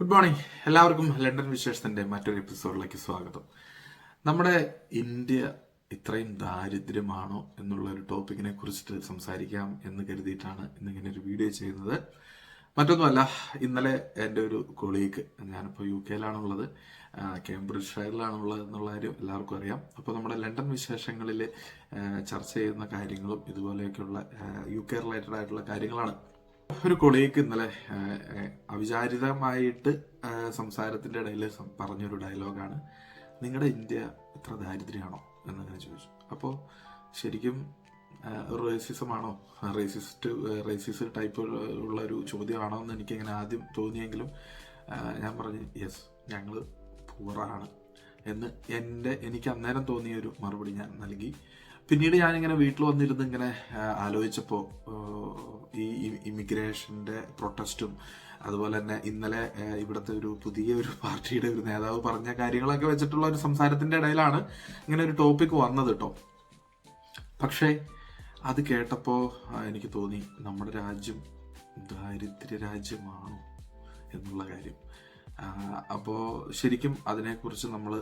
Good morning. എല്ലാവർക്കും London വിശേഷത്തിന്റെ മറ്റൊരു എപ്പിസോഡിലേക്ക് സ്വാഗതം. നമ്മുടെ ഇന്ത്യ ഇത്രയും ദാരിദ്ര്യമാണോ എന്നുള്ള ഒരു ടോപ്പിക്കിനെ കുറിച്ചിട്ട് സംസാരിക്കാം എന്ന് കരുതിയിട്ടാണ് ഇന്നിങ്ങനെ ഒരു വീഡിയോ ചെയ്യുന്നത്. മറ്റൊന്നുമല്ല, ഇന്നലെ എൻ്റെ ഒരു കൊളീഗ്, ഞാനിപ്പോൾ UK-ലാണുള്ളത്, കേംബ്രിഡ്ജ് ഷെയറിലാണുള്ളത് എന്നുള്ള കാര്യം എല്ലാവർക്കും അറിയാം. അപ്പോൾ നമ്മുടെ ലണ്ടൻ വിശേഷങ്ങളിൽ ചർച്ച ചെയ്യുന്ന കാര്യങ്ങളും ഇതുപോലെയൊക്കെയുള്ള UK റിലേറ്റഡ് ആയിട്ടുള്ള കാര്യങ്ങളാണ്. ഒരു കൊളീഗ് ഇന്നലെ അവിചാരിതമായിട്ട് സംസാരത്തിന്റെ ഇടയിൽ പറഞ്ഞൊരു ഡയലോഗാണ്, നിങ്ങളുടെ ഇന്ത്യ ഇത്ര ദാരിദ്ര്യമാണോ എന്നങ്ങനെ ചോദിച്ചു. അപ്പോൾ ശരിക്കും റേസിസമാണോ, റേസിസ്റ്റ് ടൈപ്പ് ഉള്ള ഒരു ചോദ്യമാണോ എന്ന് എനിക്കിങ്ങനെ ആദ്യം തോന്നിയെങ്കിലും ഞാൻ പറഞ്ഞു യെസ്, ഞങ്ങൾ പൂറാണ് എന്ന് എനിക്ക് അന്നേരം തോന്നിയ ഒരു മറുപടി ഞാൻ നൽകി. പിന്നീട് ഞാനിങ്ങനെ വീട്ടിൽ വന്നിരുന്ന് ഇങ്ങനെ ആലോചിച്ചപ്പോൾ ഈ ഇമിഗ്രേഷൻ്റെ പ്രൊട്ടസ്റ്റും അതുപോലെ തന്നെ ഇന്നലെ ഇവിടുത്തെ ഒരു പുതിയ ഒരു പാർട്ടിയുടെ ഒരു നേതാവ് പറഞ്ഞ കാര്യങ്ങളൊക്കെ വെച്ചിട്ടുള്ള ഒരു സംസാരത്തിൻ്റെ ഇടയിലാണ് ഇങ്ങനെ ഒരു ടോപ്പിക് വന്നത് കേട്ടോ. പക്ഷേ അത് കേട്ടപ്പോൾ എനിക്ക് തോന്നി, നമ്മുടെ രാജ്യം ദാരിദ്ര്യ രാജ്യമാണോ എന്നുള്ള കാര്യം. അപ്പോൾ ശരിക്കും അതിനെക്കുറിച്ച് നമ്മൾ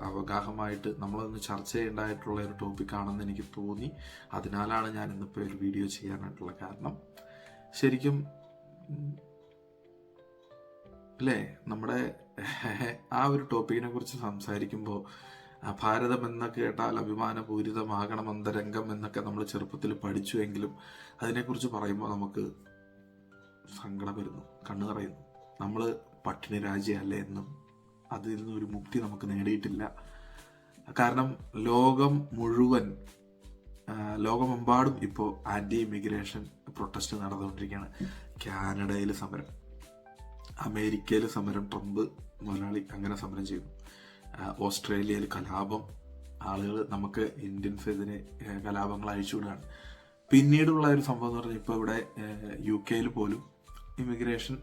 അവഗാഹമായിട്ട് നമ്മളൊന്ന് ചർച്ച ചെയ്യേണ്ടതായിട്ടുള്ള ഒരു ടോപ്പിക്കാണെന്ന് എനിക്ക് തോന്നി. അതിനാലാണ് ഞാൻ ഇന്നിപ്പോൾ ഒരു വീഡിയോ ചെയ്യാനായിട്ടുള്ള കാരണം. ശരിക്കും അല്ലേ, നമ്മുടെ ആ ഒരു ടോപ്പിക്കിനെ കുറിച്ച് സംസാരിക്കുമ്പോൾ ഭാരതം എന്നൊക്കെ കേട്ടാൽ അഭിമാനപൂരിതമാകണം അന്തരംഗം എന്നൊക്കെ നമ്മൾ ചെറുപ്പത്തിൽ പഠിച്ചുവെങ്കിലും അതിനെക്കുറിച്ച് പറയുമ്പോൾ നമുക്ക് സങ്കടം വരുന്നു, കണ്ണു നിറയുന്നു. നമ്മൾ പട്ടിണി രാജ്യമല്ലേ എന്നും അതിൽ നിന്ന് ഒരു മുക്തി നമുക്ക് നേടിയിട്ടില്ല. കാരണം ലോകമെമ്പാടും ഇപ്പോൾ ആന്റി ഇമിഗ്രേഷൻ പ്രൊട്ടസ്റ്റ് നടന്നുകൊണ്ടിരിക്കുകയാണ്. കാനഡയിൽ സമരം, അമേരിക്കയിൽ സമരം, ട്രംപ് മുതലാളി അങ്ങനെ സമരം ചെയ്യുന്നു. ഓസ്ട്രേലിയയിൽ കലാപം, ആളുകൾ നമുക്ക് ഇന്ത്യൻസിനെതിരെ കലാപങ്ങൾ അഴിച്ചുവിടുകയാണ്. പിന്നീടുള്ള ഒരു സംഭവം എന്ന് പറഞ്ഞാൽ ഇപ്പോൾ ഇവിടെ UK പോലും ഇമിഗ്രേഷൻ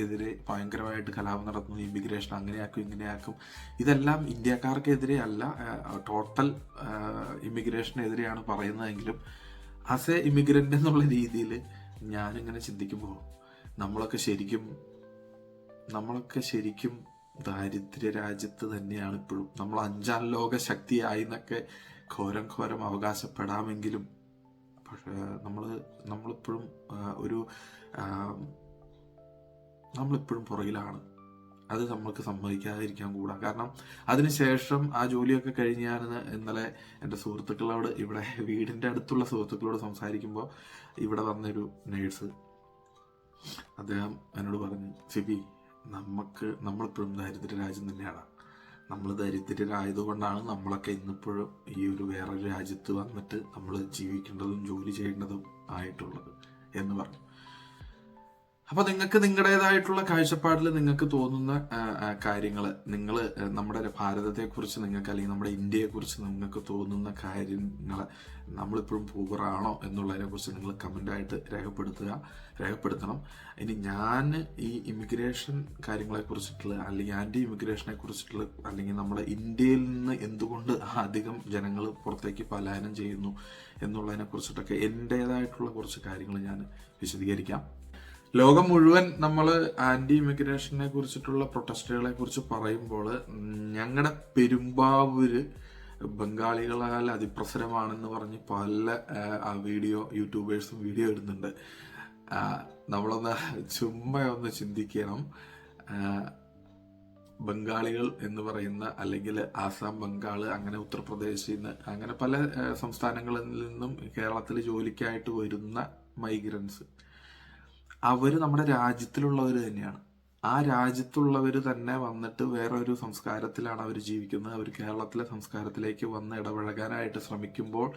എതിരെ ഭയങ്കരമായിട്ട് കലാപം നടത്തുന്നു. ഇമിഗ്രേഷൻ അങ്ങനെയാക്കും ഇങ്ങനെയാക്കും. ഇതെല്ലാം ഇന്ത്യക്കാർക്കെതിരെ അല്ല, ടോട്ടൽ ഇമിഗ്രേഷനെതിരെയാണ് പറയുന്നതെങ്കിലും ആസ് എ ഇമിഗ്രൻ്റ് എന്നുള്ള രീതിയിൽ ഞാനിങ്ങനെ ചിന്തിക്കുമ്പോൾ നമ്മളൊക്കെ ശരിക്കും ദാരിദ്ര്യ രാജ്യത്ത് തന്നെയാണ് ഇപ്പോഴും. നമ്മൾ 5ാം ലോക ശക്തിയായി എന്നൊക്കെ ഘോരം അവകാശപ്പെടാമെങ്കിലും പക്ഷേ നമ്മളിപ്പോഴും നമ്മളിപ്പോഴും പുറകിലാണ്. അത് നമ്മൾക്ക് സമ്മതിക്കാതിരിക്കാൻ കൂടാ. കാരണം അതിനുശേഷം ആ ജോലിയൊക്കെ കഴിഞ്ഞ് ഞാൻ ഇന്നലെ എൻ്റെ സുഹൃത്തുക്കളോട്, ഇവിടെ വീടിൻ്റെ അടുത്തുള്ള സുഹൃത്തുക്കളോട് സംസാരിക്കുമ്പോൾ ഇവിടെ വന്നൊരു നേഴ്സ്, അദ്ദേഹം എന്നോട് പറഞ്ഞു, സിബി, നമ്മളിപ്പോഴും ദാരിദ്ര്യ രാജ്യം തന്നെയാണ്. നമ്മൾ ദരിദ്രരായതുകൊണ്ടാണ് നമ്മളൊക്കെ ഇന്നിപ്പോഴും ഈ ഒരു വേറൊരു രാജ്യത്ത് വന്നിട്ട് നമ്മൾ ജീവിക്കേണ്ടതും ജോലി ചെയ്യേണ്ടതും ആയിട്ടുള്ളത് എന്ന് പറഞ്ഞു. അപ്പൊ നിങ്ങൾക്ക് നിങ്ങളുടേതായിട്ടുള്ള കാഴ്ചപ്പാടിൽ നിങ്ങൾക്ക് തോന്നുന്ന കാര്യങ്ങൾ, നമ്മുടെ ഭാരതത്തെക്കുറിച്ച് നിങ്ങൾക്ക്, അല്ലെങ്കിൽ നമ്മുടെ ഇന്ത്യയെക്കുറിച്ച് നിങ്ങൾക്ക് തോന്നുന്ന കാര്യങ്ങൾ, നമ്മളിപ്പോഴും പൂവറാണോ എന്നുള്ളതിനെ കുറിച്ച് നിങ്ങൾ കമൻ്റായിട്ട് രേഖപ്പെടുത്തണം. ഇനി ഞാൻ ഈ ഇമിഗ്രേഷൻ കാര്യങ്ങളെ കുറിച്ചിട്ടുള്ള, അല്ലെങ്കിൽ ആന്റി ഇമിഗ്രേഷനെ കുറിച്ചിട്ടുള്ള, അല്ലെങ്കിൽ നമ്മുടെ ഇന്ത്യയിൽ നിന്ന് എന്തുകൊണ്ട് അധികം ജനങ്ങൾ പുറത്തേക്ക് പലായനം ചെയ്യുന്നു എന്നുള്ളതിനെ കുറിച്ചിട്ടൊക്കെ എൻ്റേതായിട്ടുള്ള കുറച്ച് കാര്യങ്ങൾ ഞാൻ വിശദീകരിക്കാം. ലോകം മുഴുവൻ നമ്മൾ ആന്റി ഇമിഗ്രേഷനെ കുറിച്ചിട്ടുള്ള പ്രൊട്ടസ്റ്റുകളെ കുറിച്ച് പറയുമ്പോൾ ഞങ്ങളുടെ പെരുമ്പാവൂര് ബംഗാളികളാൽ അതിപ്രസരമാണെന്ന് പറഞ്ഞ് പല യൂട്യൂബേഴ്സും വീഡിയോ ഇടുന്നുണ്ട്. നമ്മളൊന്ന് ചുമ്മാ ഒന്ന് ചിന്തിക്കണം. ബംഗാളികൾ എന്ന് പറയുന്ന, അല്ലെങ്കിൽ ആസാം, ബംഗാൾ, അങ്ങനെ ഉത്തർപ്രദേശിൽ നിന്ന്, അങ്ങനെ പല സംസ്ഥാനങ്ങളിൽ നിന്നും കേരളത്തിൽ ജോലിക്കായിട്ട് വരുന്ന മൈഗ്രൻസ്, അവർ നമ്മുടെ രാജ്യത്തിലുള്ളവർ തന്നെയാണ്. ആ രാജ്യത്തുള്ളവർ തന്നെ വന്നിട്ട് വേറൊരു സംസ്കാരത്തിലാണ് അവർ ജീവിക്കുന്നത്. അവർ കേരളത്തിലെ സംസ്കാരത്തിലേക്ക് വന്ന് ഇടപഴകാനായിട്ട് ശ്രമിക്കുമ്പോൾ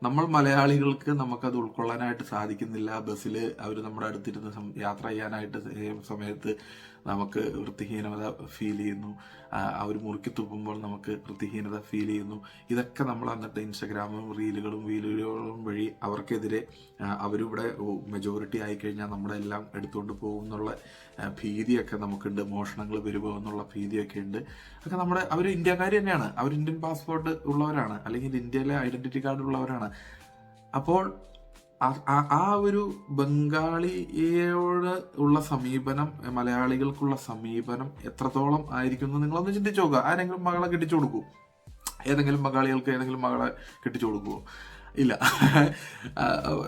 നമ്മൾ മലയാളികൾക്ക് നമുക്കത് ഉൾക്കൊള്ളാനായിട്ട് സാധിക്കുന്നില്ല. ബസ്സിൽ അവർ നമ്മുടെ അടുത്തിരുന്ന് യാത്ര ചെയ്യാനായിട്ട് സമയത്ത് നമുക്ക് വൃത്തിഹീനത ഫീൽ ചെയ്യുന്നു. അവർ മുറുക്കി തുപ്പുമ്പോൾ നമുക്ക് വൃത്തിഹീനത ഫീൽ ചെയ്യുന്നു. ഇതൊക്കെ നമ്മൾ എന്നിട്ട് ഇൻസ്റ്റഗ്രാമും റീലുകളും വഴി അവർക്കെതിരെ, അവരിവിടെ മെജോറിറ്റി ആയിക്കഴിഞ്ഞാൽ നമ്മുടെ എല്ലാം എടുത്തുകൊണ്ട് പോകും എന്നുള്ള ഭീതിയൊക്കെ നമുക്കുണ്ട്. മോഷണങ്ങൾ വരുമോ എന്നുള്ള ഭീതിയൊക്കെ ഉണ്ട്. ഒക്കെ അവർ ഇന്ത്യക്കാർ തന്നെയാണ്, അവർ ഇന്ത്യൻ പാസ്പോർട്ട് ഉള്ളവരാണ്, അല്ലെങ്കിൽ ഇന്ത്യയിലെ ഐഡന്റിറ്റി കാർഡ് ഉള്ളവരാണ്. അപ്പോൾ ആ ഒരു ബംഗാളിയോട് ഉള്ള സമീപനം, മലയാളികൾക്കുള്ള സമീപനം എത്രത്തോളം ആയിരിക്കും എന്ന് നിങ്ങളൊന്ന് ചിന്തിച്ചു നോക്കുക. ആരെങ്കിലും മകളെ കെട്ടിച്ചു കൊടുക്കൂ? ഏതെങ്കിലും ബംഗാളികൾക്ക് ഏതെങ്കിലും മകളെ കെട്ടിച്ചു കൊടുക്കുവോ? ഇല്ല.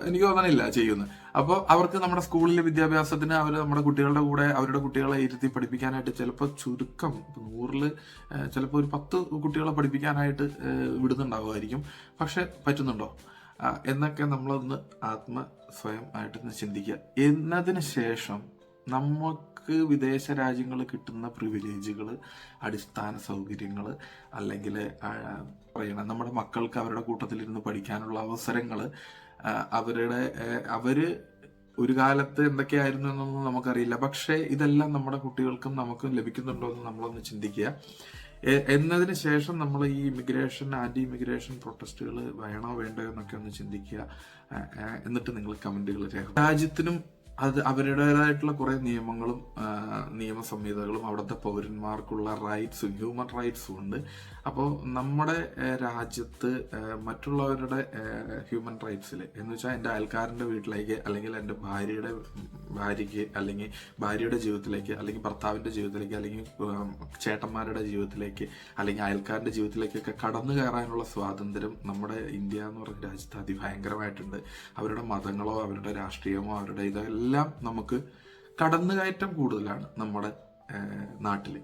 എനിക്ക് തോന്നണില്ല ചെയ്യുന്നു. അപ്പോൾ അവർക്ക് നമ്മുടെ സ്കൂളിലെ വിദ്യാഭ്യാസത്തിന് അവർ നമ്മുടെ കുട്ടികളുടെ കൂടെ അവരുടെ കുട്ടികളെ ഇരുത്തി പഠിപ്പിക്കാനായിട്ട് ചിലപ്പോൾ ചുരുക്കം 100-ൽ ചിലപ്പോൾ ഒരു 10 കുട്ടികളെ പഠിപ്പിക്കാനായിട്ട് വിടുന്നുണ്ടാവുമായിരിക്കും. പക്ഷെ പറ്റുന്നുണ്ടോ എന്നൊക്കെ നമ്മളൊന്ന് സ്വയം ആയിട്ടൊന്ന് ചിന്തിക്കുക. എന്നതിന് ശേഷം നമുക്ക് വിദേശ രാജ്യങ്ങളിൽ കിട്ടുന്ന പ്രിവിലേജുകൾ, അടിസ്ഥാന സൗകര്യങ്ങൾ, അല്ലെങ്കിൽ പറയണം നമ്മുടെ മക്കൾക്ക് അവരുടെ കൂട്ടത്തിലിരുന്ന് പഠിക്കാനുള്ള അവസരങ്ങൾ, അവര് ഒരു കാലത്ത് എന്തൊക്കെയായിരുന്നു എന്നൊന്നും നമുക്കറിയില്ല. പക്ഷേ ഇതെല്ലാം നമ്മുടെ കുട്ടികൾക്കും നമുക്കും ലഭിക്കുന്നുണ്ടോ എന്ന് നമ്മളൊന്ന് ചിന്തിക്കുക. എന്നതിന് ശേഷം നമ്മൾ ഈ ആന്റി ഇമിഗ്രേഷൻ പ്രൊട്ടസ്റ്റുകൾ വേണോ വേണ്ടോ എന്നൊക്കെ ഒന്ന് ചിന്തിക്കുക. എന്നിട്ട് നിങ്ങൾ കമന്റുകൾ രാജ്യത്തിനും അവരുടേതായിട്ടുള്ള കുറെ നിയമങ്ങളും നിയമ സംഹിതകളും അവിടുത്തെ പൗരന്മാർക്കുള്ള റൈറ്റ്സും ഹ്യൂമൻ റൈറ്റ്സും ഉണ്ട്. അപ്പോൾ നമ്മുടെ രാജ്യത്ത് മറ്റുള്ളവരുടെ ഹ്യൂമൻ റൈറ്റ്സിൽ എന്ന് വെച്ചാൽ എൻ്റെ അയൽക്കാരൻ്റെ വീട്ടിലേക്ക്, അല്ലെങ്കിൽ എൻ്റെ ഭാര്യയ്ക്ക്, അല്ലെങ്കിൽ ഭാര്യയുടെ ജീവിതത്തിലേക്ക്, അല്ലെങ്കിൽ ഭർത്താവിൻ്റെ ജീവിതത്തിലേക്ക്, അല്ലെങ്കിൽ ചേട്ടന്മാരുടെ ജീവിതത്തിലേക്ക്, അല്ലെങ്കിൽ അയൽക്കാരൻ്റെ ജീവിതത്തിലേക്കൊക്കെ കടന്നു കയറാനുള്ള സ്വാതന്ത്ര്യം നമ്മുടെ ഇന്ത്യ എന്ന് പറഞ്ഞ രാജ്യത്ത് അതിഭയങ്കരമായിട്ടുണ്ട്. അവരുടെ മതങ്ങളോ അവരുടെ രാഷ്ട്രീയമോ അവരുടെ ഇതെല്ലാം നമുക്ക് കടന്നുകയറ്റം കൂടുതലാണ് നമ്മുടെ നാട്ടിൽ.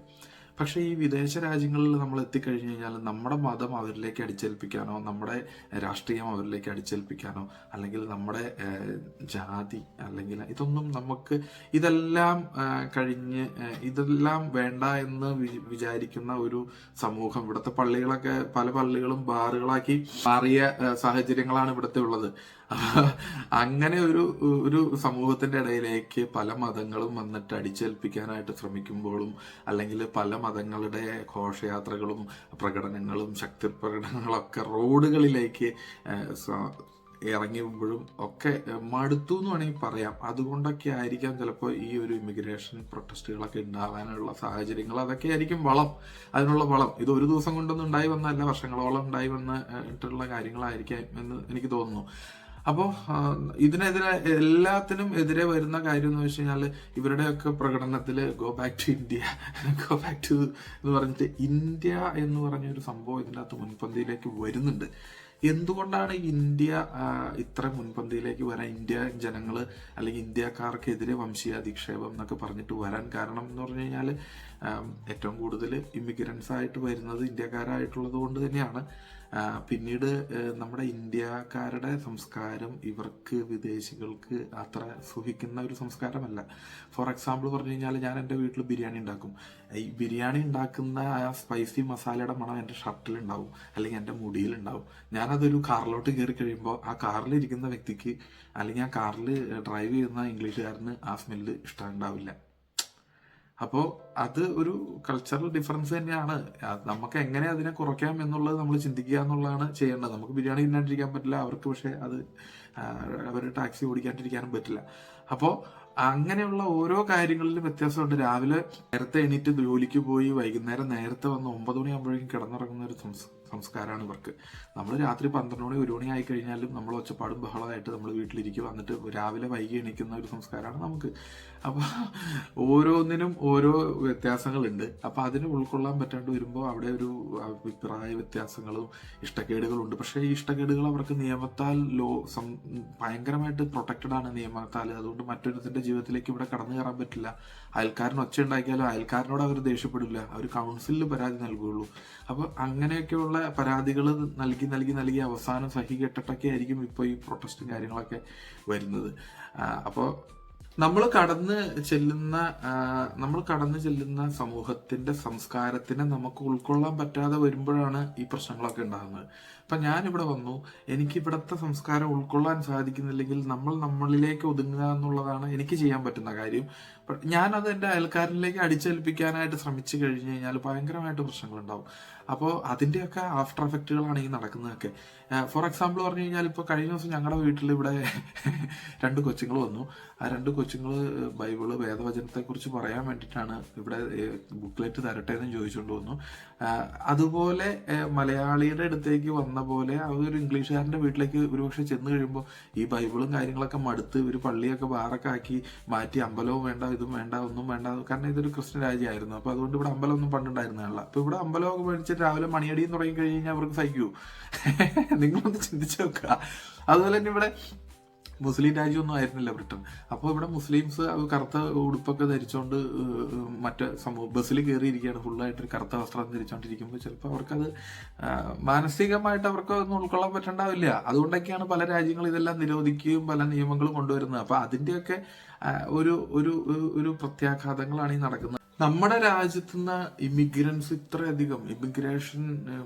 പക്ഷേ ഈ വിദേശ രാജ്യങ്ങളിൽ നമ്മൾ എത്തിക്കഴിഞ്ഞു കഴിഞ്ഞാൽ നമ്മുടെ മതം അവരിലേക്ക് അടിച്ചേൽപ്പിക്കാനോ, നമ്മുടെ രാഷ്ട്രീയം അവരിലേക്ക് അടിച്ചേൽപ്പിക്കാനോ, അല്ലെങ്കിൽ നമ്മുടെ ജാതി, അല്ലെങ്കിൽ ഇതൊന്നും നമുക്ക് ഇതെല്ലാം കഴിഞ്ഞ് ഇതെല്ലാം വേണ്ട എന്ന് വിചാരിക്കുന്ന ഒരു സമൂഹം. ഇവിടുത്തെ പള്ളികളൊക്കെ പല പള്ളികളും ബാറുകളാക്കി മാറിയ സാഹചര്യങ്ങളാണ് ഇവിടുത്തെ ഉള്ളത്. അങ്ങനെ ഒരു സമൂഹത്തിന്റെ ഇടയിലേക്ക് പല മതങ്ങളും വന്നിട്ട് അടിച്ചേൽപ്പിക്കാനായിട്ട് ശ്രമിക്കുമ്പോഴും, അല്ലെങ്കിൽ പല മതങ്ങളുടെ ഘോഷയാത്രകളും പ്രകടനങ്ങളും ശക്തി പ്രകടനങ്ങളൊക്കെ റോഡുകളിലേക്ക് ഇറങ്ങിയപ്പോഴും ഒക്കെ മടുത്തു എന്ന് വേണമെങ്കിൽ പറയാം. അതുകൊണ്ടൊക്കെ ആയിരിക്കാം ചിലപ്പോൾ ഈ ഒരു ഇമിഗ്രേഷൻ പ്രൊട്ടസ്റ്റുകളൊക്കെ ഉണ്ടാകാനുള്ള സാഹചര്യങ്ങൾ. അതൊക്കെ ആയിരിക്കും അതിനുള്ള വളം. ഇത് ഒരു ദിവസം കൊണ്ടൊന്നും ഉണ്ടായി വന്നല്ല, വർഷങ്ങളോളം ഉണ്ടായി വന്നിട്ടുള്ള കാര്യങ്ങളായിരിക്കാം എന്ന് എനിക്ക് തോന്നുന്നു. അപ്പോൾ ഇതിനെതിരെ എല്ലാത്തിനും എതിരെ വരുന്ന കാര്യം എന്ന് വെച്ച് കഴിഞ്ഞാൽ ഇവരുടെയൊക്കെ പ്രകടനത്തിൽ ഗോ ബാക്ക് ടു ഇന്ത്യ എന്ന് പറഞ്ഞിട്ട് ഇന്ത്യ എന്ന് പറഞ്ഞൊരു സംഭവം ഇതിൻ്റെ അകത്ത് മുൻപന്തിയിലേക്ക് വരുന്നുണ്ട്. എന്തുകൊണ്ടാണ് ഇന്ത്യ ഇത്ര മുൻപന്തിയിലേക്ക് വരാൻ, ഇന്ത്യ ജനങ്ങൾ അല്ലെങ്കിൽ ഇന്ത്യക്കാർക്കെതിരെ വംശീയ അധിക്ഷേപം എന്നൊക്കെ പറഞ്ഞിട്ട് വരാൻ കാരണം എന്ന് പറഞ്ഞു കഴിഞ്ഞാൽ ഏറ്റവും കൂടുതൽ ഇമിഗ്രൻസ് ആയിട്ട് വരുന്നത് ഇന്ത്യക്കാരായിട്ടുള്ളത് കൊണ്ട് തന്നെയാണ്. പിന്നീട് നമ്മുടെ ഇന്ത്യക്കാരുടെ സംസ്കാരം ഇവർക്ക് വിദേശികൾക്ക് അത്ര സുഖിക്കുന്ന ഒരു സംസ്കാരമല്ല. ഫോർ എക്സാമ്പിൾ പറഞ്ഞു കഴിഞ്ഞാൽ ഞാൻ എൻ്റെ വീട്ടിൽ ബിരിയാണി ഉണ്ടാക്കും. ഈ ബിരിയാണി ഉണ്ടാക്കുന്ന ആ സ്പൈസി മസാലയുടെ മണം എൻ്റെ ഷർട്ടിലുണ്ടാവും, അല്ലെങ്കിൽ എൻ്റെ മുടിയിലുണ്ടാവും. ഞാനതൊരു കാറിലോട്ട് കയറി കഴിയുമ്പോൾ ആ കാറിലിരിക്കുന്ന വ്യക്തിക്ക്, അല്ലെങ്കിൽ ആ കാറിൽ ഡ്രൈവ് ചെയ്യുന്ന ഇംഗ്ലീഷുകാരന് ആ സ്മെല്ല് ഇഷ്ടമുണ്ടാവില്ല. അപ്പോൾ അത് ഒരു കൾച്ചറൽ ഡിഫറൻസ് തന്നെയാണ്. നമുക്ക് എങ്ങനെ അതിനെ കുറയ്ക്കാം എന്നുള്ളത് നമ്മൾ ചിന്തിക്കുക എന്നുള്ളതാണ് ചെയ്യേണ്ടത്. നമുക്ക് ബിരിയാണി തിന്നാണ്ടിരിക്കാൻ പറ്റില്ല, അവർക്ക് പക്ഷേ അവർ ടാക്സി ഓടിക്കാണ്ടിരിക്കാനും പറ്റില്ല. അപ്പോൾ അങ്ങനെയുള്ള ഓരോ കാര്യങ്ങളിലും വ്യത്യാസമുണ്ട്. രാവിലെ നേരത്തെ എണീറ്റ് ജോലിക്ക് പോയി വൈകുന്നേരം നേരത്തെ വന്ന് 9 മണിയാകുമ്പോഴേക്കും കിടന്നിറങ്ങുന്ന ഒരു സംസ്കാരമാണ് ഇവർക്ക്. നമ്മൾ രാത്രി 12 മണി 1 മണി ആയി കഴിഞ്ഞാലും നമ്മൾ ഒച്ചപ്പാടും ബഹളമായിട്ട് നമ്മൾ വീട്ടിലിരിക്കും, വന്നിട്ട് രാവിലെ വൈകി എണീക്കുന്ന ഒരു സംസ്കാരമാണ് നമുക്ക്. അപ്പോൾ ഓരോന്നിനും ഓരോ വ്യത്യാസങ്ങളുണ്ട്. അപ്പോൾ അതിന് ഉൾക്കൊള്ളാൻ പറ്റാണ്ട് വരുമ്പോൾ അവിടെ ഒരു അഭിപ്രായ വ്യത്യാസങ്ങളും ഇഷ്ടക്കേടുകളും ഉണ്ട്. പക്ഷേ ഈ ഇഷ്ടക്കേടുകൾ അവർക്ക് നിയമത്താൽ ഭയങ്കരമായിട്ട് പ്രൊട്ടക്റ്റഡ് ആണ് നിയമത്താൽ. അതുകൊണ്ട് മറ്റൊരുത്തിന്റെ ജീവിതത്തിലേക്ക് ഇവിടെ കടന്നു കയറാൻ പറ്റില്ല. അയൽക്കാരൻ ഒച്ച ഉണ്ടാക്കിയാലും അയൽക്കാരനോട് അവർ ദേഷ്യപ്പെടില്ല, അവർ കൗൺസിലിൽ പരാതി നൽകുകയുള്ളൂ. അപ്പോൾ അങ്ങനെയൊക്കെയുള്ള പരാതികൾ നൽകി അവസാനം സഹികെട്ടിട്ടൊക്കെ ആയിരിക്കും ഇപ്പോൾ ഈ പ്രൊട്ടസ്റ്റും കാര്യങ്ങളൊക്കെ വരുന്നത്. അപ്പോൾ നമ്മൾ കടന്നു ചെല്ലുന്ന സമൂഹത്തിന്റെ സംസ്കാരത്തിനെ നമുക്ക് ഉൾക്കൊള്ളാൻ പറ്റാതെ വരുമ്പോഴാണ് ഈ പ്രശ്നങ്ങളൊക്കെ ഉണ്ടാകുന്നത്. അപ്പൊ ഞാനിവിടെ വന്നു, എനിക്ക് ഇവിടുത്തെ സംസ്കാരം ഉൾക്കൊള്ളാൻ സാധിക്കുന്നില്ലെങ്കിൽ നമ്മളിലേക്ക് ഒതുങ്ങുക എന്നുള്ളതാണ് എനിക്ക് ചെയ്യാൻ പറ്റുന്ന കാര്യം. ഞാനത് എൻ്റെ അയൽക്കാരനിലേക്ക് അടിച്ചേൽപ്പിക്കാനായിട്ട് ശ്രമിച്ചു കഴിഞ്ഞു കഴിഞ്ഞാൽ ഭയങ്കരമായിട്ട് പ്രശ്നങ്ങളുണ്ടാവും. അപ്പോൾ അതിൻ്റെയൊക്കെ ആഫ്റ്റർ എഫക്റ്റുകളാണ് ഈ നടക്കുന്നതൊക്കെ. ഫോർ എക്സാമ്പിൾ പറഞ്ഞു കഴിഞ്ഞാൽ ഇപ്പോൾ കഴിഞ്ഞ ദിവസം ഞങ്ങളുടെ വീട്ടിൽ ഇവിടെ 2 കൊച്ചുങ്ങൾ വന്നു. ആ 2 കൊച്ചുങ്ങൾ ബൈബിള് വേദവചനത്തെക്കുറിച്ച് പറയാൻ വേണ്ടിയിട്ടാണ് ഇവിടെ ബുക്ക്ലെറ്റ് തരട്ടെ എന്ന് ചോദിച്ചുകൊണ്ട് വന്നു. അതുപോലെ മലയാളിയുടെ അടുത്തേക്ക് വന്ന എന്ന പോലെ അതൊരു ഇംഗ്ലീഷുകാരൻ്റെ വീട്ടിലേക്ക് ഒരുപക്ഷെ ചെന്ന് കഴിയുമ്പോൾ ഈ ബൈബിളും കാര്യങ്ങളൊക്കെ മടുത്ത് ഇവർ പള്ളിയൊക്കെ ബാറൊക്കെ ആക്കി മാറ്റി അമ്പലവും വേണ്ട ഇതും വേണ്ട ഒന്നും വേണ്ട, കാരണം ഇതൊരു ക്രിസ്ത്യൻ രാജ്യമായിരുന്നു. അപ്പോൾ അതുകൊണ്ട് ഇവിടെ അമ്പലമൊന്നും പണ്ടുണ്ടായിരുന്നതല്ല. അപ്പോൾ ഇവിടെ അമ്പലമൊക്കെ മേടിച്ചിട്ട് രാവിലെ മണിയടിയും തുടങ്ങി കഴിഞ്ഞാൽ അവർക്ക് സഹിക്കൂ? നിങ്ങളൊന്ന് ചിന്തിച്ച് നോക്കുക. അതുപോലെ തന്നെ ഇവിടെ മുസ്ലിം രാജ്യമൊന്നും ആയിരുന്നില്ല ബ്രിട്ടൻ. അപ്പോൾ ഇവിടെ മുസ്ലിംസ് കറുത്ത ഉടുപ്പൊക്കെ ധരിച്ചുകൊണ്ട് മറ്റേ ബസ്സിൽ കയറിയിരിക്കുകയാണ്, ഫുള്ളായിട്ടൊരു കറുത്ത വസ്ത്രം ധരിച്ചുകൊണ്ടിരിക്കുമ്പോൾ ചിലപ്പോൾ അവർക്കത് മാനസികമായിട്ട് അവർക്ക് ഒന്നും ഉൾക്കൊള്ളാൻ പറ്റണ്ടാവില്ല. അതുകൊണ്ടൊക്കെയാണ് പല രാജ്യങ്ങളും ഇതെല്ലാം നിരോധിക്കുകയും പല നിയമങ്ങളും കൊണ്ടുവരുന്നത്. അപ്പോൾ അതിൻ്റെയൊക്കെ ഒരു ഒരു ഒരു പ്രത്യാഘാതങ്ങളാണ് ഈ നടക്കുന്നത്. നമ്മുടെ രാജ്യത്തുനിന്ന് ഇമിഗ്രൻസ് ഇത്രയധികം ഇമിഗ്രേഷൻ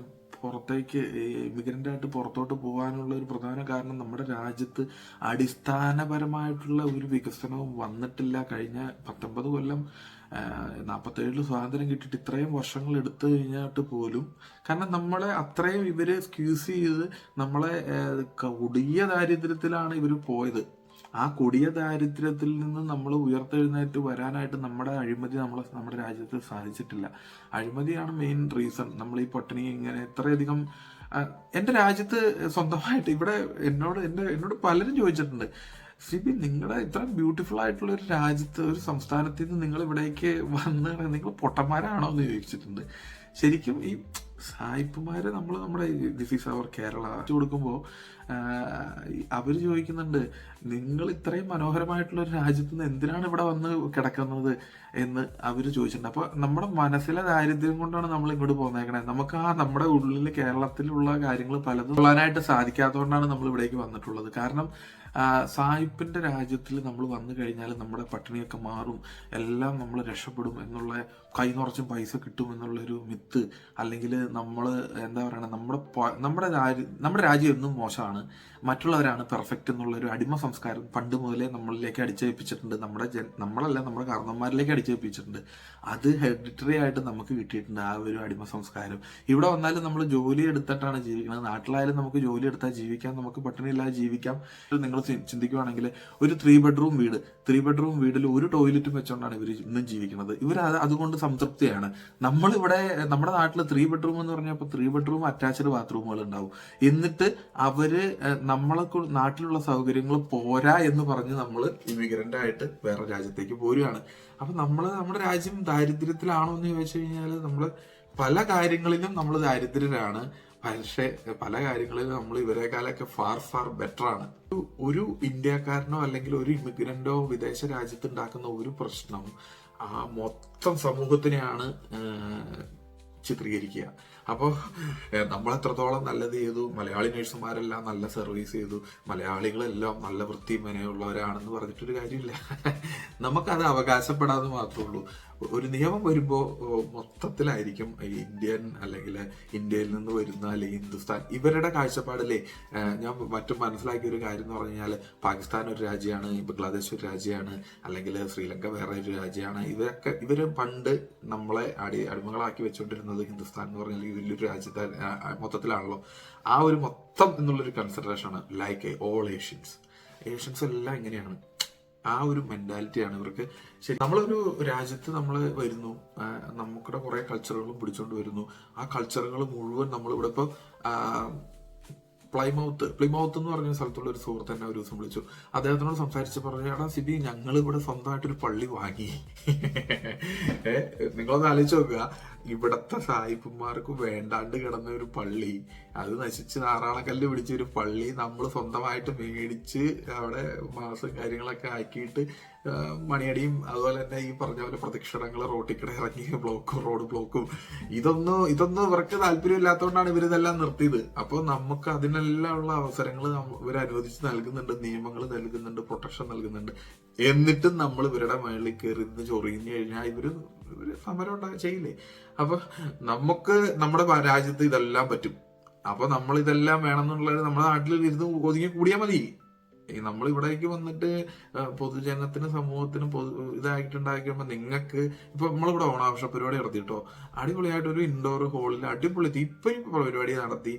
പുറത്തേക്ക് ഇമിഗ്രൻ്റായിട്ട് പുറത്തോട്ട് പോകാനുള്ള ഒരു പ്രധാന കാരണം നമ്മുടെ രാജ്യത്ത് അടിസ്ഥാനപരമായിട്ടുള്ള ഒരു വികസനവും വന്നിട്ടില്ല. കഴിഞ്ഞ 19 കൊല്ലം 47 സ്വാതന്ത്ര്യം കിട്ടിയിട്ട് ഇത്രയും വർഷങ്ങൾ എടുത്തു കഴിഞ്ഞിട്ട് പോലും, കാരണം നമ്മളെ അത്രയും ഇവര് സ്ക്യൂസ് ചെയ്ത് നമ്മളെ കൊടിയ ദാരിദ്ര്യത്തിലാണ് ഇവർ പോയത്. ആ കൊടിയ ദാരിദ്ര്യത്തിൽ നിന്ന് നമ്മൾ ഉയർത്തെഴുന്നേറ്റ് വരാനായിട്ട് നമ്മുടെ അഴിമതി നമ്മുടെ രാജ്യത്ത് സാധിച്ചിട്ടില്ല. അഴിമതിയാണ് മെയിൻ റീസൺ. നമ്മൾ ഈ പട്ടിണി ഇങ്ങനെ ഇത്രയധികം എൻ്റെ രാജ്യത്ത് സ്വന്തമായിട്ട് ഇവിടെ എന്നോട് പലരും ചോദിച്ചിട്ടുണ്ട്, സിബി നിങ്ങളുടെ ഇത്ര ബ്യൂട്ടിഫുൾ ആയിട്ടുള്ള ഒരു രാജ്യത്ത് ഒരു സംസ്ഥാനത്ത് നിന്ന് നിങ്ങൾ ഇവിടേക്ക് വന്ന് നിങ്ങൾ പൊട്ടന്മാരാണോ എന്ന് ചോദിച്ചിട്ടുണ്ട്. ശരിക്കും ഈ സായിപ്പുമാര് നമ്മുടെ ദിസ് ഈസ് അവർ കേരള കൊടുക്കുമ്പോൾ അവർ ചോദിക്കുന്നുണ്ട്, നിങ്ങൾ ഇത്രയും മനോഹരമായിട്ടുള്ള ഒരു രാജ്യത്ത് നിന്ന് എന്തിനാണ് ഇവിടെ വന്ന് കിടക്കുന്നത് എന്ന് അവർ ചോദിച്ചിട്ടുണ്ട്. അപ്പോൾ നമ്മുടെ മനസ്സിലെ ദാരിദ്ര്യം കൊണ്ടാണ് നമ്മൾ ഇങ്ങോട്ട് പോന്നേക്കണേ. നമുക്ക് നമ്മുടെ ഉള്ളിൽ കേരളത്തിലുള്ള കാര്യങ്ങൾ പലതും കൊള്ളാനായിട്ട് സാധിക്കാത്തതുകൊണ്ടാണ് നമ്മൾ ഇവിടേക്ക് വന്നിട്ടുള്ളത്. കാരണം സായിപ്പിന്റെ രാജ്യത്തിൽ നമ്മൾ വന്നു കഴിഞ്ഞാൽ നമ്മുടെ പട്ടിണിയൊക്കെ മാറും, എല്ലാം നമ്മൾ രക്ഷപ്പെടും എന്നുള്ള, കൈ നിറച്ചും പൈസ കിട്ടും എന്നുള്ളൊരു മിത്ത്, അല്ലെങ്കിൽ നമ്മൾ എന്താ പറയണ നമ്മുടെ രാജ്യം എന്നും മോശമാണ്, മറ്റുള്ളവരാണ് പെർഫെക്റ്റ് എന്നുള്ളൊരു അടിമ സംസ്കാരം പണ്ട് മുതലേ നമ്മളിലേക്ക് അടിച്ചേൽപ്പിച്ചിട്ടുണ്ട്. നമ്മുടെ കാരണന്മാരിലേക്ക് അടിച്ചേൽപ്പിച്ചിട്ടുണ്ട്. അത് ഹെറിഡിറ്ററി ആയിട്ട് നമുക്ക് കിട്ടിയിട്ടുണ്ട് ആ ഒരു അടിമ സംസ്കാരം. ഇവിടെ വന്നാലും നമ്മൾ ജോലി എടുത്തിട്ടാണ് ജീവിക്കുന്നത്. നാട്ടിലായാലും നമുക്ക് ജോലി എടുത്താൽ ജീവിക്കാം, നമുക്ക് പട്ടിണി ഇല്ലാതെ ജീവിക്കാം. നിങ്ങൾ ചിന്തിക്കുവാണെങ്കിൽ ഒരു 3 ബെഡ്റൂം വീടിൽ ഒരു ടോയ്ലറ്റും വെച്ചുകൊണ്ടാണ് ഇവർ ഇന്നും ജീവിക്കുന്നത്. ഇവർ അതുകൊണ്ട് സംതൃപ്തിയാണ്. നമ്മളിവിടെ നമ്മുടെ നാട്ടിൽ 3 ബെഡ്റൂം എന്ന് പറഞ്ഞാൽ 3 ബെഡ്റൂം അറ്റാച്ച്ഡ് ബാത്റൂമുകൾ ഉണ്ടാവും. എന്നിട്ട് അവര് നമ്മൾക്ക് നാട്ടിലുള്ള സൗകര്യങ്ങൾ പോരാ എന്ന് പറഞ്ഞ് നമ്മൾ ഇമിഗ്രന്റ് ആയിട്ട് വേറെ രാജ്യത്തേക്ക് പോരുകയാണ്. അപ്പൊ നമ്മുടെ രാജ്യം ദാരിദ്ര്യത്തിലാണോ എന്ന് ചോദിച്ചു കഴിഞ്ഞാൽ നമ്മള് പല കാര്യങ്ങളിലും നമ്മൾ ദാരിദ്ര്യരാണ്. പക്ഷെ പല കാര്യങ്ങളിലും നമ്മൾ ഇവരെക്കാളൊക്കെ ഫാർ ബെറ്റർ ആണ്. ഒരു ഇന്ത്യക്കാരനോ അല്ലെങ്കിൽ ഒരു ഇമിഗ്രന്റോ വിദേശ രാജ്യത്ത് ഉണ്ടാക്കുന്ന ഒരു പ്രശ്നം ആ മൊത്തം സമൂഹത്തിനെയാണ് ചിത്രീകരിക്കുക. അപ്പോൾ നമ്മൾ എത്രത്തോളം നല്ലത് ചെയ്തു, മലയാളി നഴ്സുമാരെല്ലാം നല്ല സർവീസ് ചെയ്തു, മലയാളികളെല്ലാം നല്ല വൃത്തി മെനയുള്ളവരാണെന്ന് പറഞ്ഞിട്ടൊരു കാര്യമില്ല. നമുക്കത് അവകാശപ്പെടാതെ മാത്രമേ ഉള്ളൂ. ഒരു നിയമം വരുമ്പോൾ മൊത്തത്തിലായിരിക്കും ഇന്ത്യൻ അല്ലെങ്കിൽ ഇന്ത്യയിൽ നിന്ന് വരുന്ന അല്ലെങ്കിൽ ഹിന്ദുസ്ഥാൻ ഇവരുടെ കാഴ്ചപ്പാടല്ലേ. ഞാൻ മറ്റും മനസ്സിലാക്കിയ ഒരു കാര്യം എന്ന് പറഞ്ഞു കഴിഞ്ഞാൽ പാകിസ്ഥാൻ ഒരു രാജ്യമാണ്, ബംഗ്ലാദേശ് ഒരു രാജ്യമാണ്, അല്ലെങ്കിൽ ശ്രീലങ്ക വേറെ ഒരു രാജ്യമാണ്. ഇവര് പണ്ട് നമ്മളെ അടിമകളാക്കി വെച്ചുകൊണ്ടിരുന്നത് ഹിന്ദുസ്ഥാൻ എന്ന് പറഞ്ഞാൽ വലിയൊരു രാജ്യത്തെ മൊത്തത്തിലാണല്ലോ. ആ ഒരു മൊത്തം എന്നുള്ളൊരു കൺസിഡറേഷനാണ്. ലൈക്ക് ഓൾ ഏഷ്യൻസ് എല്ലാം ഇങ്ങനെയാണ്. ആ ഒരു മെന്റാലിറ്റിയാണ് ഇവർക്ക്. ശരി, നമ്മളൊരു രാജ്യത്ത് നമ്മൾ വരുന്നു, നമുക്കിടെ കുറെ കൾച്ചറുകളും പിടിച്ചോണ്ട് വരുന്നു. ആ കൾച്ചറുകൾ മുഴുവൻ നമ്മളിവിടെ ഇപ്പോൾ പ്ലിമൗത്ത് എന്ന് പറഞ്ഞ സ്ഥലത്തുള്ള ഒരു സുഹൃത്ത് തന്നെ ഒരു ദിവസം വിളിച്ചു. അദ്ദേഹത്തിനോട് സംസാരിച്ച് പറഞ്ഞു, എടാ സിബി ഞങ്ങൾ ഇവിടെ സ്വന്തമായിട്ടൊരു പള്ളി വാങ്ങി. നിങ്ങളൊന്ന് ആലോചിച്ച് നോക്കുക, ഇവിടത്തെ സായിപ്പന്മാർക്ക് വേണ്ടാണ്ട് കിടന്ന ഒരു പള്ളി, അത് നശിച്ച് നാറാണക്കല്ല് പിടിച്ച ഒരു പള്ളി നമ്മൾ സ്വന്തമായിട്ട് മേടിച്ച് അവിടെ മാസം കാര്യങ്ങളൊക്കെ ആക്കിയിട്ട് മണിയടിയും അതുപോലെ തന്നെ ഈ പറഞ്ഞ പോലെ പ്രദക്ഷിണങ്ങൾ, റോട്ടിക്കട ഇറങ്ങി റോഡ് ബ്ലോക്കും ഇതൊന്നും ഇവർക്ക് താല്പര്യമില്ലാത്തതുകൊണ്ടാണ് ഇവരിതെല്ലാം നിർത്തിയത്. അപ്പോൾ നമുക്ക് അതിനെല്ലാം ഉള്ള അവസരങ്ങൾ ഇവർ അനുവദിച്ച് നൽകുന്നുണ്ട്, നിയമങ്ങൾ നൽകുന്നുണ്ട്, പ്രൊട്ടക്ഷൻ നൽകുന്നുണ്ട്. എന്നിട്ടും നമ്മൾ ഇവരുടെ മേളിൽ കയറി നിന്ന് ചൊറിഞ്ഞു കഴിഞ്ഞാൽ ഇവര് സമരം ചെയ്യില്ലേ? അപ്പൊ നമുക്ക് നമ്മുടെ രാജ്യത്ത് ഇതെല്ലാം പറ്റും. അപ്പൊ നമ്മൾ ഇതെല്ലാം വേണമെന്നുള്ളത് നമ്മുടെ നാട്ടിൽ ഇരുന്ന് ഒതുങ്ങി കൂടിയാൽ മതി. നമ്മൾ ഇവിടേക്ക് വന്നിട്ട് പൊതുജനത്തിനും സമൂഹത്തിനും ഇതായിട്ടുണ്ടാക്കിയപ്പോൾ നിങ്ങൾക്ക് ഇപ്പൊ നമ്മളിവിടെ ഓണാഘോഷ പരിപാടി നടത്തിയിട്ടോ, അടിപൊളിയായിട്ട് ഒരു ഇൻഡോർ ഹോളിൽ അടിപൊളി തീപ്പൊരി പരിപാടി നടത്തി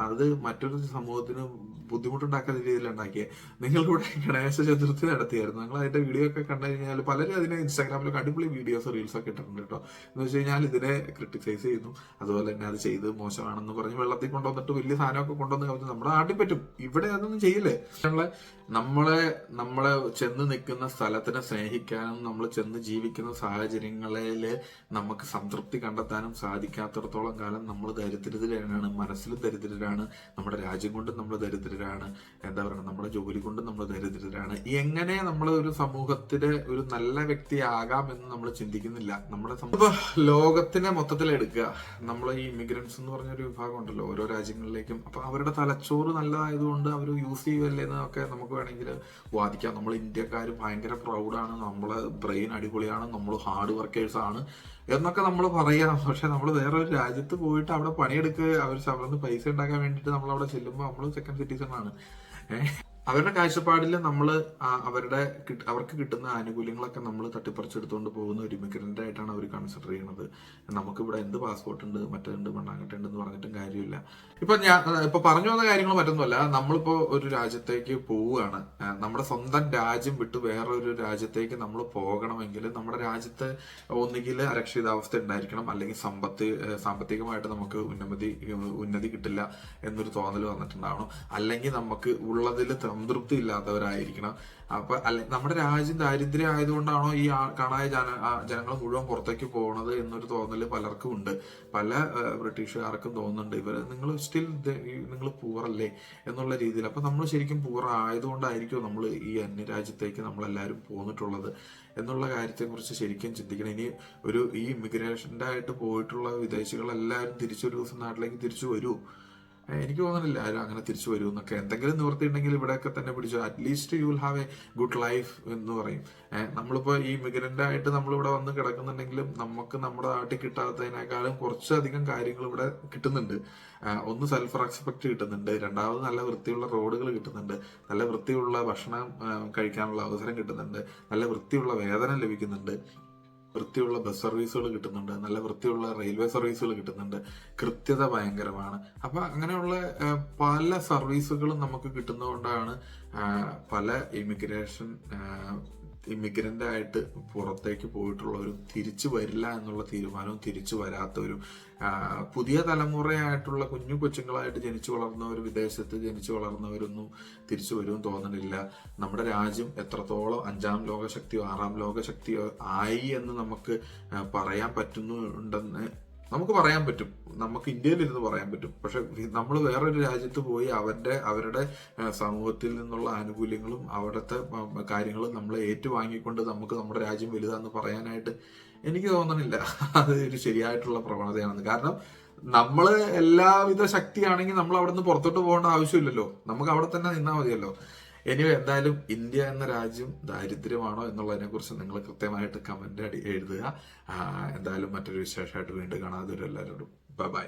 അത് മറ്റൊരു സമൂഹത്തിന് ബുദ്ധിമുട്ടുണ്ടാക്കാത്ത രീതിയിൽ ഉണ്ടാക്കിയത്. നിങ്ങളിവിടെ ഗണേശ ചതുർത്ഥി നടത്തിയായിരുന്നു. നിങ്ങൾ അതിന്റെ വീഡിയോ ഒക്കെ കണ്ടു കഴിഞ്ഞാൽ പലരും അതിനെ ഇൻസ്റ്റാഗ്രാമിലൊക്കെ അടിപൊളി വീഡിയോസ് റീൽസ് ഒക്കെ ഇട്ടിട്ടുണ്ട് കേട്ടോ. എന്ന് വെച്ച് കഴിഞ്ഞാൽ ഇതിനെ ക്രിട്ടിസൈസ് ചെയ്യുന്നു, അതുപോലെ തന്നെ അത് ചെയ്ത് മോശമാണെന്ന് പറഞ്ഞ് വെള്ളത്തിൽ കൊണ്ടുവന്നിട്ട് വലിയ സാധനമൊക്കെ കൊണ്ടുവന്ന് കവിഞ്ഞ് നമ്മുടെ നാട്ടിൽ പറ്റും. ഇവിടെ അതൊന്നും ചെയ്യില്ലേ. നമ്മളെ ചെന്ന് നിൽക്കുന്ന സ്ഥലത്തിനെ സ്നേഹിക്കാനും നമ്മൾ ചെന്ന് ജീവിക്കുന്ന സാഹചര്യങ്ങളിൽ നമുക്ക് സംതൃപ്തി കണ്ടെത്താനും സാധിക്കാത്തിടത്തോളം കാലം നമ്മൾ ദരിദ്രരാണ്, മനസ്സിലും ദരിദ്രരാണ്, നമ്മുടെ രാജ്യം കൊണ്ടും നമ്മൾ ദരിദ്രരാണ്, എന്താ പറയുക, നമ്മുടെ ജോലി കൊണ്ടും നമ്മൾ ദരിദ്രരാണ്. എങ്ങനെ നമ്മൾ ഒരു സമൂഹത്തിലെ ഒരു നല്ല വ്യക്തിയാകാം എന്ന് നമ്മൾ ചിന്തിക്കുന്നില്ല. നമ്മുടെ ലോകത്തിനെ മൊത്തത്തിൽ എടുക്കുക, നമ്മൾ ഈ ഇമിഗ്രൻസ് എന്ന് പറഞ്ഞൊരു വിഭാഗം ഉണ്ടല്ലോ ഓരോ രാജ്യങ്ങളിലേക്കും. അപ്പൊ അവരുടെ തലച്ചോറ് നല്ലതായതുകൊണ്ട് അവർ യൂസ് ചെയ്യുമല്ലേ എന്നൊക്കെ നമുക്ക് വേണമെങ്കിൽ വാദിക്കാം. നമ്മൾ ഇന്ത്യക്കാർ ഭയങ്കര പ്രൗഡാണ്, നമ്മളെ ബ്രെയിൻ അടിപൊളിയാണ്, നമ്മൾ ഹാർഡ് വർക്കേഴ്സ് ആണ് എന്നൊക്കെ നമ്മൾ പറയാം. പക്ഷെ നമ്മൾ വേറൊരു രാജ്യത്ത് പോയിട്ട് അവിടെ പണിയെടുക്കുക, അവിടെ നിന്ന് പൈസ ഉണ്ടാക്കാൻ വേണ്ടിയിട്ട് നമ്മൾ അവിടെ ചെല്ലുമ്പോൾ നമ്മൾ സെക്കൻഡ് സിറ്റിസൺ ആണ്. അവരുടെ കാഴ്ചപ്പാടിൽ നമ്മൾ അവർക്ക് കിട്ടുന്ന ആനുകൂല്യങ്ങളൊക്കെ നമ്മൾ തട്ടിപ്പറിച്ചെടുത്തുകൊണ്ട് പോകുന്ന ഒരു ഇമിഗ്രന്റ് ആയിട്ടാണ് അവർ കൺസിഡർ ചെയ്യുന്നത്. നമുക്കിവിടെ എന്ത് പാസ്പോർട്ട് ഉണ്ട്, മറ്റുണ്ട്, മണ്ണാങ്കട്ടുണ്ട് എന്ന് പറഞ്ഞിട്ടും കാര്യമില്ല. ഇപ്പൊ പറഞ്ഞു വന്ന കാര്യങ്ങൾ മറ്റൊന്നുമല്ല. നമ്മളിപ്പോ ഒരു രാജ്യത്തേക്ക് പോവുകയാണ്, നമ്മുടെ സ്വന്തം രാജ്യം വിട്ട് വേറൊരു രാജ്യത്തേക്ക് നമ്മൾ പോകണമെങ്കിൽ നമ്മുടെ രാജ്യത്ത് ഒന്നുകിൽ അരക്ഷിതാവസ്ഥ ഉണ്ടായിരിക്കണം, അല്ലെങ്കിൽ സാമ്പത്തികമായിട്ട് നമുക്ക് ഉന്നതി കിട്ടില്ല എന്നൊരു തോന്നൽ വന്നിട്ടുണ്ടാവണം, അല്ലെങ്കിൽ നമുക്ക് ഉള്ളതിൽ സംതൃപ്തി ഇല്ലാത്തവരായിരിക്കണം. അപ്പൊ നമ്മുടെ രാജ്യം ദാരിദ്ര്യം ആയതുകൊണ്ടാണോ ഈ കാണായ ജനങ്ങൾ മുഴുവൻ പുറത്തേക്ക് പോകുന്നത് എന്നൊരു തോന്നല് പലർക്കും ഉണ്ട്. പല ബ്രിട്ടീഷുകാർക്കും തോന്നുന്നുണ്ട് നിങ്ങൾ നിങ്ങൾ പൂറല്ലേ എന്നുള്ള രീതിയിൽ. അപ്പൊ നമ്മൾ ശരിക്കും പൂറ ആയതുകൊണ്ടായിരിക്കും നമ്മൾ ഈ അന്യരാജ്യത്തേക്ക് നമ്മളെല്ലാവരും പോന്നിട്ടുള്ളത് എന്നുള്ള കാര്യത്തെക്കുറിച്ച് ശരിക്കും ചിന്തിക്കണം. ഇനി ഈ ഇമിഗ്രേഷൻ്റെ ആയിട്ട് പോയിട്ടുള്ള വിദേശികളെല്ലാവരും തിരിച്ചൊരു ദിവസം നാട്ടിലേക്ക് തിരിച്ചു വരൂ? എനിക്ക് തോന്നുന്നില്ല ആരും അങ്ങനെ തിരിച്ചു വരും എന്നൊക്കെ. എന്തെങ്കിലും നിവൃത്തിയുണ്ടെങ്കിൽ ഇവിടെയൊക്കെ തന്നെ പിടിച്ചു, at least you will have A good life എന്ന് പറയും. നമ്മളിപ്പോ ഈ ഇമിഗ്രന്റ് ആയിട്ട് നമ്മളിവിടെ വന്ന് കിടക്കുന്നുണ്ടെങ്കിലും നമുക്ക് നമ്മുടെ നാട്ടിൽ കിട്ടാത്തതിനേക്കാളും കുറച്ചധികം കാര്യങ്ങൾ ഇവിടെ കിട്ടുന്നുണ്ട്. ഒന്ന് സെൽഫ് റെസ്പെക്ട് കിട്ടുന്നുണ്ട്, രണ്ടാമത് നല്ല വൃത്തിയുള്ള റോഡുകൾ കിട്ടുന്നുണ്ട്, നല്ല വൃത്തിയുള്ള ഭക്ഷണം കഴിക്കാനുള്ള അവസരം കിട്ടുന്നുണ്ട്, നല്ല വൃത്തിയുള്ള വേതനം ലഭിക്കുന്നുണ്ട്, വൃത്തിയുള്ള ബസ് സർവീസുകൾ കിട്ടുന്നുണ്ട്, നല്ല വൃത്തിയുള്ള റെയിൽവേ സർവീസുകൾ കിട്ടുന്നുണ്ട്, കൃത്യത ഭയങ്കരമാണ്. അപ്പൊ അങ്ങനെയുള്ള പല സർവീസുകളും നമുക്ക് കിട്ടുന്നതുകൊണ്ടാണ് പല ഇമിഗ്രന്റ് ആയിട്ട് പുറത്തേക്ക് പോയിട്ടുള്ളവരും തിരിച്ചു വരില്ല എന്നുള്ള തീരുമാനവും തിരിച്ചു വരാത്തവരും പുതിയ തലമുറയായിട്ടുള്ള കൊച്ചുങ്ങളായിട്ട് ജനിച്ചു വളർന്നവർ, വിദേശത്ത് ജനിച്ചു വളർന്നവരൊന്നും തിരിച്ചു വരുമെന്ന് തോന്നുന്നില്ല. നമ്മുടെ രാജ്യം എത്രത്തോളം 5ാം ലോകശക്തിയോ 6ാം ലോകശക്തിയോ ആയി എന്ന് നമുക്ക് പറയാൻ പറ്റുന്നുണ്ടെന്ന് നമുക്ക് പറയാൻ പറ്റും, നമുക്ക് ഇന്ത്യയിലിരുന്ന് പറയാൻ പറ്റും. പക്ഷെ നമ്മൾ വേറൊരു രാജ്യത്ത് പോയി അവരുടെ സമൂഹത്തിൽ നിന്നുള്ള ആനുകൂല്യങ്ങളും അവിടുത്തെ കാര്യങ്ങളും നമ്മൾ ഏറ്റുവാങ്ങിക്കൊണ്ട് നമുക്ക് നമ്മുടെ രാജ്യം വലുതാന്ന് പറയാനായിട്ട് എനിക്ക് തോന്നണില്ല അത് ഒരു ശരിയായിട്ടുള്ള പ്രവണതയാണെന്ന്. കാരണം നമ്മള് എല്ലാവിധ ശക്തിയാണെങ്കിൽ നമ്മൾ അവിടെ നിന്ന് പുറത്തോട്ട് പോകേണ്ട ആവശ്യമില്ലല്ലോ, നമുക്ക് അവിടെ തന്നെ നിന്നാൽ മതിയല്ലോ. എന്തായാലും ഇന്ത്യ എന്ന രാജ്യം ദാരിദ്ര്യമാണോ എന്നുള്ളതിനെ കുറിച്ച് നിങ്ങൾ കൃത്യമായിട്ട് കമന്റ് എഴുതുക. എന്തായാലും മറ്റൊരു വിശേഷമായിട്ട് വീണ്ടും കാണാതെ എല്ലാവരോടും ബൈ.